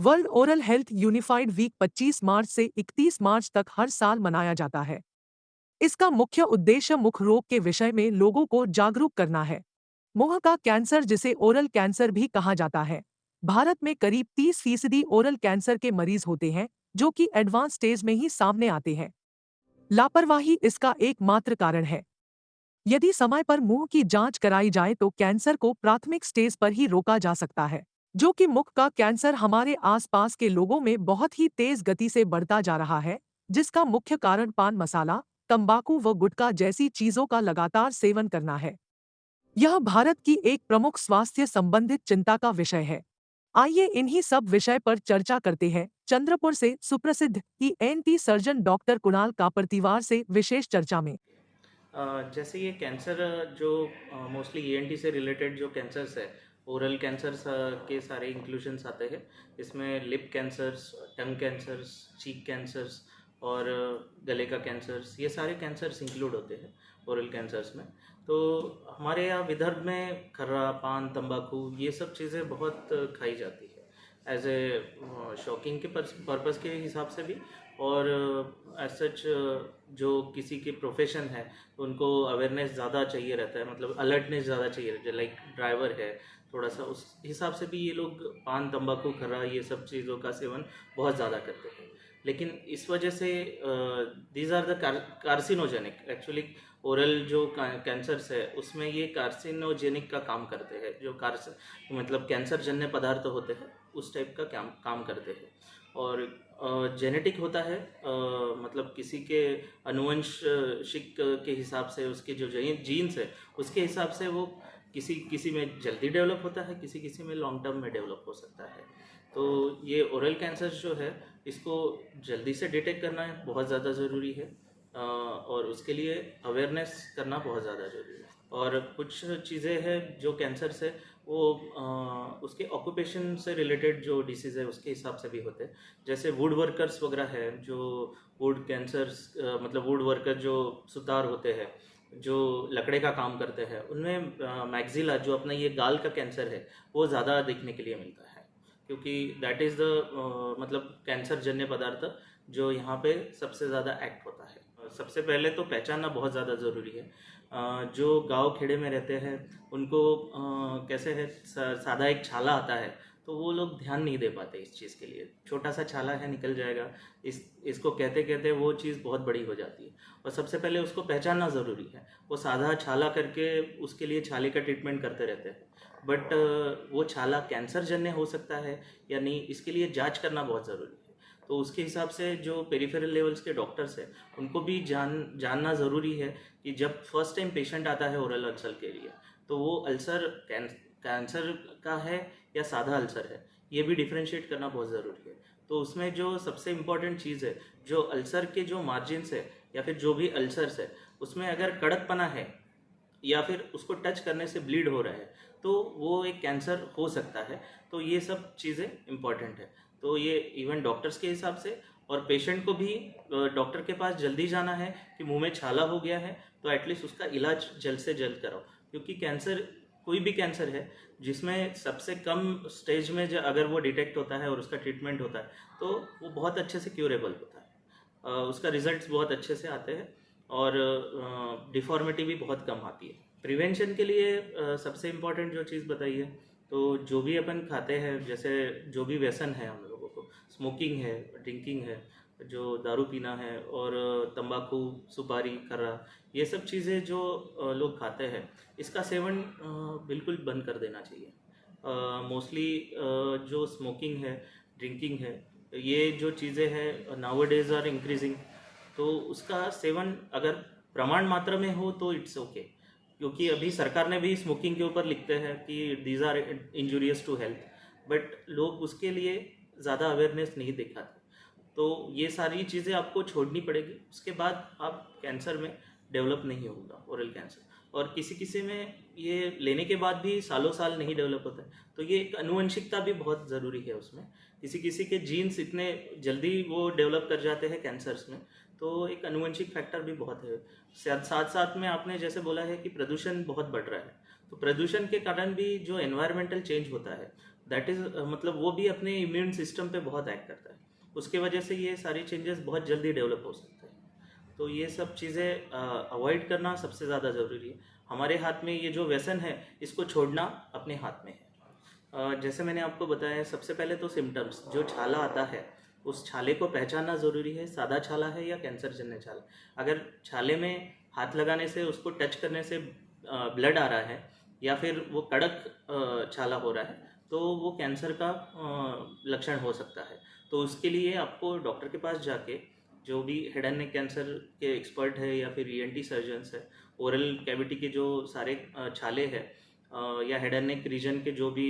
World oral health unified week 25 मार्च से 31 मार्च तक हर साल मनाया जाता है। इसका मुख्य उद्देश्य मुख रोग के विषय में लोगों को जागरूक करना है। मुंह का कैंसर, जिसे ओरल कैंसर भी कहा जाता है। भारत में करीब 30% ओरल कैंसर के मरीज होते हैं, जो कि एडवांस स्टेज में ही सामने आते हैं। लापरवाही इसका एकमात्र कारण है। यदि समय पर मुंह की जांच कराई जाए तो कैंसर को प्राथमिक स्टेज पर ही रोका जा सकता है। जो कि मुख का कैंसर हमारे आसपास के लोगों में बहुत ही तेज गति से बढ़ता जा रहा है, जिसका मुख्य कारण पान मसाला, तंबाकू व गुटखा जैसी चीजों का लगातार सेवन करना है। यह भारत की एक प्रमुख स्वास्थ्य संबंधित चिंता का विषय है। आइए इन्हीं सब विषय पर चर्चा करते हैं। चंद्रपुर से सुप्रसिद्ध ईएनटी सर्जन डॉक्टर कुणाल कापरतीवार से विशेष चर्चा में। जैसे ये कैंसर जो मोस्टली ईएनटी से रिलेटेड जो कैंसर्स है, ओरल कैंसर्स के सारे इंक्लूजन्स आते हैं। इसमें लिप कैंसर्स, टंग कैंसर्स, चीक कैंसर्स और गले का कैंसर्स, ये सारे कैंसर्स इंक्लूड होते हैं ओरल कैंसर्स में। तो हमारे यहाँ विदर्भ में खर्रा, पान, तंबाकू ये सब चीज़ें बहुत खाई जाती है एज ए शॉकिंग के पर्पज़ के हिसाब से भी, और एज सच जो किसी के प्रोफेशन है उनको अवेयरनेस ज़्यादा चाहिए रहता है, मतलब अलर्टनेस ज़्यादा चाहिए रहता है। लाइक ड्राइवर है, थोड़ा सा उस हिसाब से भी ये लोग पान, तंबाकू, खर्रा ये सब चीज़ों का सेवन बहुत ज़्यादा करते हैं। लेकिन इस वजह से these are the carcinogenic actually. Oral जो कैंसर्स है उसमें ये कार्सिनोजेनिक का काम करते हैं, जो मतलब कैंसर जन्य पदार्थ होते हैं उस टाइप का काम करते हैं। और जेनेटिक होता है, मतलब किसी के अनुवंशिक के हिसाब से उसके जो जीन्स है उसके हिसाब से वो किसी किसी में जल्दी डेवलप होता है, किसी किसी में लॉन्ग टर्म में डेवलप हो सकता है। तो ये ओरल कैंसर जो है इसको जल्दी से डिटेक्ट करना बहुत ज़्यादा ज़रूरी है, और उसके लिए अवेयरनेस करना बहुत ज़्यादा ज़रूरी है। और कुछ चीज़ें हैं जो कैंसर्स है वो उसके ऑक्यूपेशन से रिलेटेड जो डिसीज़ है उसके हिसाब से भी होते हैं। जैसे वुड वर्कर्स वगैरह है, जो वुड कैंसर्स, मतलब वुड वर्कर जो सुतार होते हैं, जो लकड़े का काम करते हैं, उनमें मैक्सिला जो अपना ये गाल का कैंसर है वो ज़्यादा देखने के लिए मिलता है, क्योंकि दैट इज़ द मतलब कैंसर जन्य पदार्थ जो यहाँ पे सबसे ज़्यादा एक्ट होता है। सबसे पहले तो पहचानना बहुत ज़्यादा ज़रूरी है। जो गांव खेड़े में रहते हैं उनको कैसे है, सादा एक छाला आता है तो वो लोग ध्यान नहीं दे पाते इस चीज़ के लिए। छोटा सा छाला है, निकल जाएगा, इसको कहते कहते वो चीज़ बहुत बड़ी हो जाती है। और सबसे पहले उसको पहचानना ज़रूरी है। वो सादा छाला करके उसके लिए छाले का ट्रीटमेंट करते रहते हैं, बट वो छाला कैंसर जन्य हो सकता है या नहीं, इसके लिए जांच करना बहुत ज़रूरी है। तो उसके हिसाब से जो पेरिफेरल लेवल्स के डॉक्टर्स हैं उनको भी जानना ज़रूरी है कि जब फर्स्ट टाइम पेशेंट आता है ओरल अल्सर के लिए तो वो अल्सर कैंसर का है या सादा अल्सर है, ये भी डिफ्रेंशिएट करना बहुत ज़रूरी है। तो उसमें जो सबसे इम्पॉर्टेंट चीज़ है, जो अल्सर के जो मार्जिन्स है या फिर जो भी अल्सर्स है उसमें अगर कड़कपना है या फिर उसको टच करने से ब्लीड हो रहा है तो वो एक कैंसर हो सकता है। तो ये सब चीज़ें इम्पॉर्टेंट है। तो ये इवन डॉक्टर्स के हिसाब से और पेशेंट को भी डॉक्टर के पास जल्दी जाना है कि मुंह में छाला हो गया है तो एटलीस्ट उसका इलाज जल्द से जल्द कराओ, क्योंकि कैंसर कोई भी कैंसर है जिसमें सबसे कम स्टेज में जो अगर वो डिटेक्ट होता है और उसका ट्रीटमेंट होता है तो वो बहुत अच्छे से क्यूरेबल होता है। उसका रिजल्ट्स बहुत अच्छे से आते हैं और डिफॉर्मिटी भी बहुत कम आती है। प्रिवेंशन के लिए सबसे इम्पॉर्टेंट जो चीज़ बताइए, तो जो भी अपन खाते हैं, जैसे जो भी व्यसन है हम लोगों को, स्मोकिंग है, ड्रिंकिंग है, जो दारू पीना है और तंबाकू, सुपारी, खर्रा, ये सब चीज़ें जो लोग खाते हैं इसका सेवन बिल्कुल बंद कर देना चाहिए। मोस्टली जो स्मोकिंग है, ड्रिंकिंग है, ये जो चीज़ें हैं नाउ डेज आर इंक्रीजिंग, तो उसका सेवन अगर प्रमाण मात्रा में हो तो इट्स ओके, क्योंकि अभी सरकार ने भी स्मोकिंग के ऊपर लिखते हैं कि these are injurious to health, but लोग उसके लिए ज़्यादा अवेयरनेस नहीं दिखाते। तो ये सारी चीज़ें आपको छोड़नी पड़ेगी, उसके बाद आप कैंसर में डेवलप नहीं होगा ओरल कैंसर। और किसी किसी में ये लेने के बाद भी सालों साल नहीं डेवलप होता है, तो ये एक आनुवंशिकता भी बहुत ज़रूरी है उसमें। किसी किसी के जीन्स इतने जल्दी वो डेवलप कर जाते हैं कैंसर्स में, तो एक आनुवंशिक फैक्टर भी बहुत है। साथ साथ में आपने जैसे बोला है कि प्रदूषण बहुत बढ़ रहा है, तो प्रदूषण के कारण भी जो एनवायरमेंटल चेंज होता है, दैट इज़ मतलब वो भी अपने इम्यून सिस्टम पे बहुत एक्ट करता है, उसके वजह से ये सारी चेंजेस बहुत जल्दी डेवलप हो सकते हैं। तो ये सब चीज़ें अवॉइड करना सबसे ज़्यादा ज़रूरी है। हमारे हाथ में ये जो व्यसन है इसको छोड़ना अपने हाथ में है। जैसे मैंने आपको बताया, सबसे पहले तो सिम्टम्स, जो छाला आता है उस छाले को पहचानना ज़रूरी है, सादा छाला है या कैंसर जन्य छाला। अगर छाले में हाथ लगाने से, उसको टच करने से ब्लड आ रहा है या फिर वो कड़क छाला हो रहा है, तो वो कैंसर का लक्षण हो सकता है। तो उसके लिए आपको डॉक्टर के पास जाके, जो भी हेड एंड नेक कैंसर के एक्सपर्ट है या फिर ईएनटी सर्जन्स है, ओरल कैविटी के जो सारे छाले हैं या हेड एंड नेक रीजन के जो भी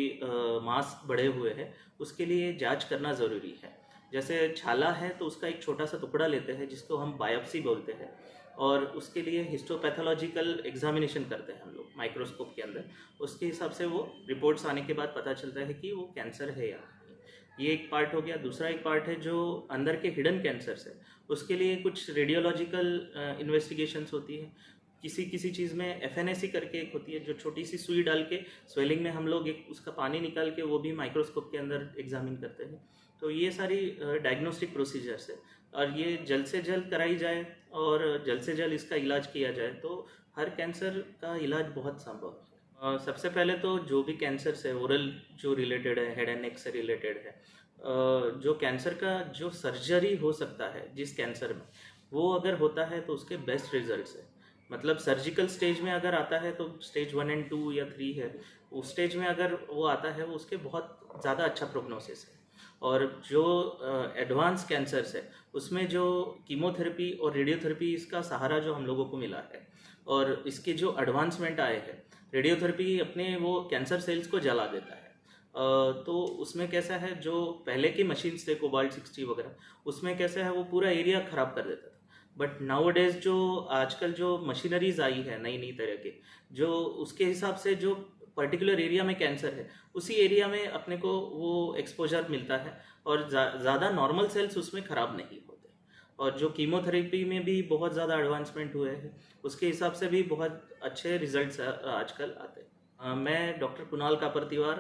मांस बढ़े हुए हैं, उसके लिए जांच करना ज़रूरी है। जैसे छाला है तो उसका एक छोटा सा टुकड़ा लेते हैं जिसको हम बायोप्सी बोलते हैं, और उसके लिए हिस्टोपैथोलॉजिकल एग्जामिनेशन करते हैं हम लोग माइक्रोस्कोप के अंदर। उसके हिसाब से वो रिपोर्ट्स आने के बाद पता चलता है कि वो कैंसर है या नहीं। ये एक पार्ट हो गया। दूसरा एक पार्ट है जो अंदर के हिडन कैंसर्स है, उसके लिए कुछ रेडियोलॉजिकल इन्वेस्टिगेशंस होती है। किसी किसी चीज़ में एफएनएसी करके एक होती है, जो छोटी सी सुई डाल के स्वेलिंग में हम लोग एक उसका पानी निकाल के वो भी माइक्रोस्कोप के अंदर एग्जामिन करते हैं। तो ये सारी डायग्नोस्टिक प्रोसीजर्स है, और ये जल्द से जल्द कराई जाए और जल्द से जल्द इसका इलाज किया जाए तो हर कैंसर का इलाज बहुत संभव है। सबसे पहले तो जो भी कैंसर्स है ओरल जो रिलेटेड है, हेड एंड नेक से रिलेटेड है, जो कैंसर का जो सर्जरी हो सकता है जिस कैंसर में, वो अगर होता है तो उसके बेस्ट रिजल्ट्स है। मतलब सर्जिकल स्टेज में अगर आता है तो स्टेज 1 एंड 2 या 3 है, उस स्टेज में अगर वो आता है वो उसके बहुत ज़्यादा अच्छा प्रोग्नोसिस है। और जो एडवांस कैंसर्स है उसमें जो कीमोथेरेपी और रेडियोथेरेपी इसका सहारा जो हम लोगों को मिला है, और इसके जो एडवांसमेंट आए हैं, रेडियोथेरेपी अपने वो कैंसर सेल्स को जला देता है। तो उसमें कैसा है, जो पहले की मशीन्स थे कोबाल्ट 60 वगैरह, उसमें कैसा है वो पूरा एरिया ख़राब कर देता था। बट नाउ डेज जो आजकल जो मशीनरीज आई है नई नई तरह के, जो उसके हिसाब से जो पर्टिकुलर एरिया में कैंसर है उसी एरिया में अपने को वो एक्सपोजर मिलता है, और ज़्यादा नॉर्मल सेल्स उसमें ख़राब नहीं होते। और जो कीमोथेरेपी में भी बहुत ज़्यादा एडवांसमेंट हुए हैं, उसके हिसाब से भी बहुत अच्छे रिजल्ट्स आजकल आते हैं। मैं डॉक्टर कुणाल कापरतिवार,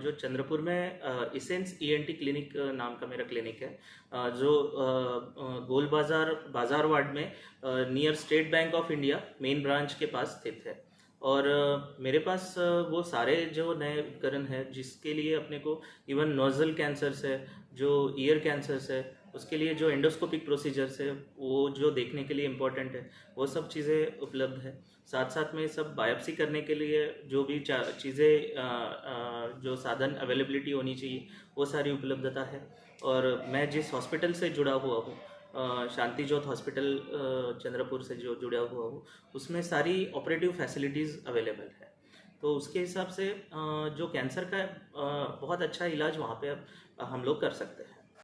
जो चंद्रपुर में इसेंस ईएनटी क्लिनिक नाम का मेरा क्लिनिक है, जो गोल बाजार वार्ड में near state bank of India main branch के पास स्थित है। और मेरे पास वो सारे जो नए उपकरण है जिसके लिए अपने को इवन नोजल कैंसर्स है, जो ईयर कैंसर्स है, उसके लिए जो एंडोस्कोपिक प्रोसीजर्स है वो जो देखने के लिए इम्पोर्टेंट है, वो सब चीज़ें उपलब्ध है। साथ साथ में सब बायोप्सी करने के लिए जो भी चीज़ें जो साधन अवेलेबिलिटी होनी चाहिए वो सारी उपलब्धता है। और मैं जिस हॉस्पिटल से जुड़ा हुआ हूँ, शांति ज्योत हॉस्पिटल चंद्रपुर से जो जुड़ा हुआ हूँ, उसमें सारी ऑपरेटिव फैसिलिटीज़ अवेलेबल है। तो उसके हिसाब से जो कैंसर का बहुत अच्छा इलाज वहाँ पे हम लोग कर सकते हैं।